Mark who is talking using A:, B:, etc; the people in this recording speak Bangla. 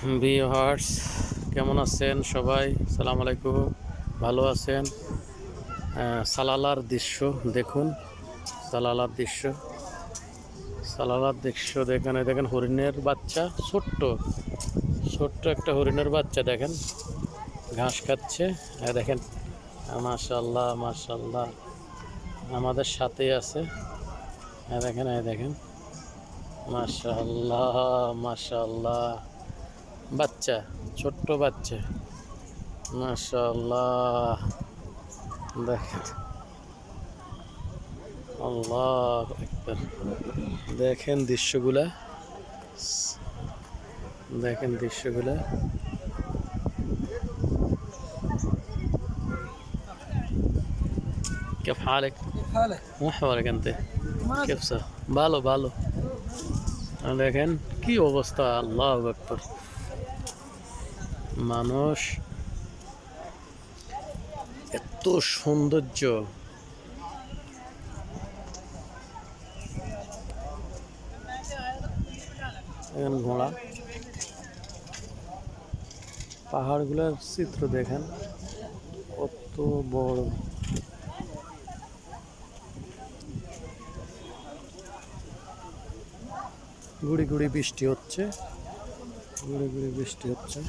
A: ভিউয়ার্স, কেমন আছেন সবাই? সালাম আলাইকুম। ভালো আছেন? সালালার দৃশ্য দেখুন। সালালার দৃশ্য, সালালার দৃশ্য দেখেন। দেখেন হরিণের বাচ্চা, ছোট্ট ছোট্ট একটা হরিণের বাচ্চা দেখেন, ঘাস খাচ্ছে। দেখেন, মাশাআল্লাহ মাশাআল্লাহ, আমাদের সাথেই আছে। দেখেন, দেখেন, মাশাআল্লাহ মাশাআল্লাহ, বাচ্চা, ছোট্ট বাচ্চা, মাশাআল্লাহ। দেখেন, আল্লাহ আকবার। দেখেন দৃশ্যগুলা, দেখেন দৃশ্যগুলা। كيف حالك؟
B: كيف حالك؟
A: ما حوالك انت؟
B: ماشي.
A: كيف صار؟ ভালো ভালো। দেখেন কি অবস্থা, আল্লাহু আকবার। মানুষ এত সৌন্দর্য, দেখেন ঘোড়া, পাহাড়গুলোর চিত্র দেখেন কত বড়। গুড়ি গুড়ি বৃষ্টি হচ্ছে, গুড়ি গুড়ি বৃষ্টি হচ্ছে।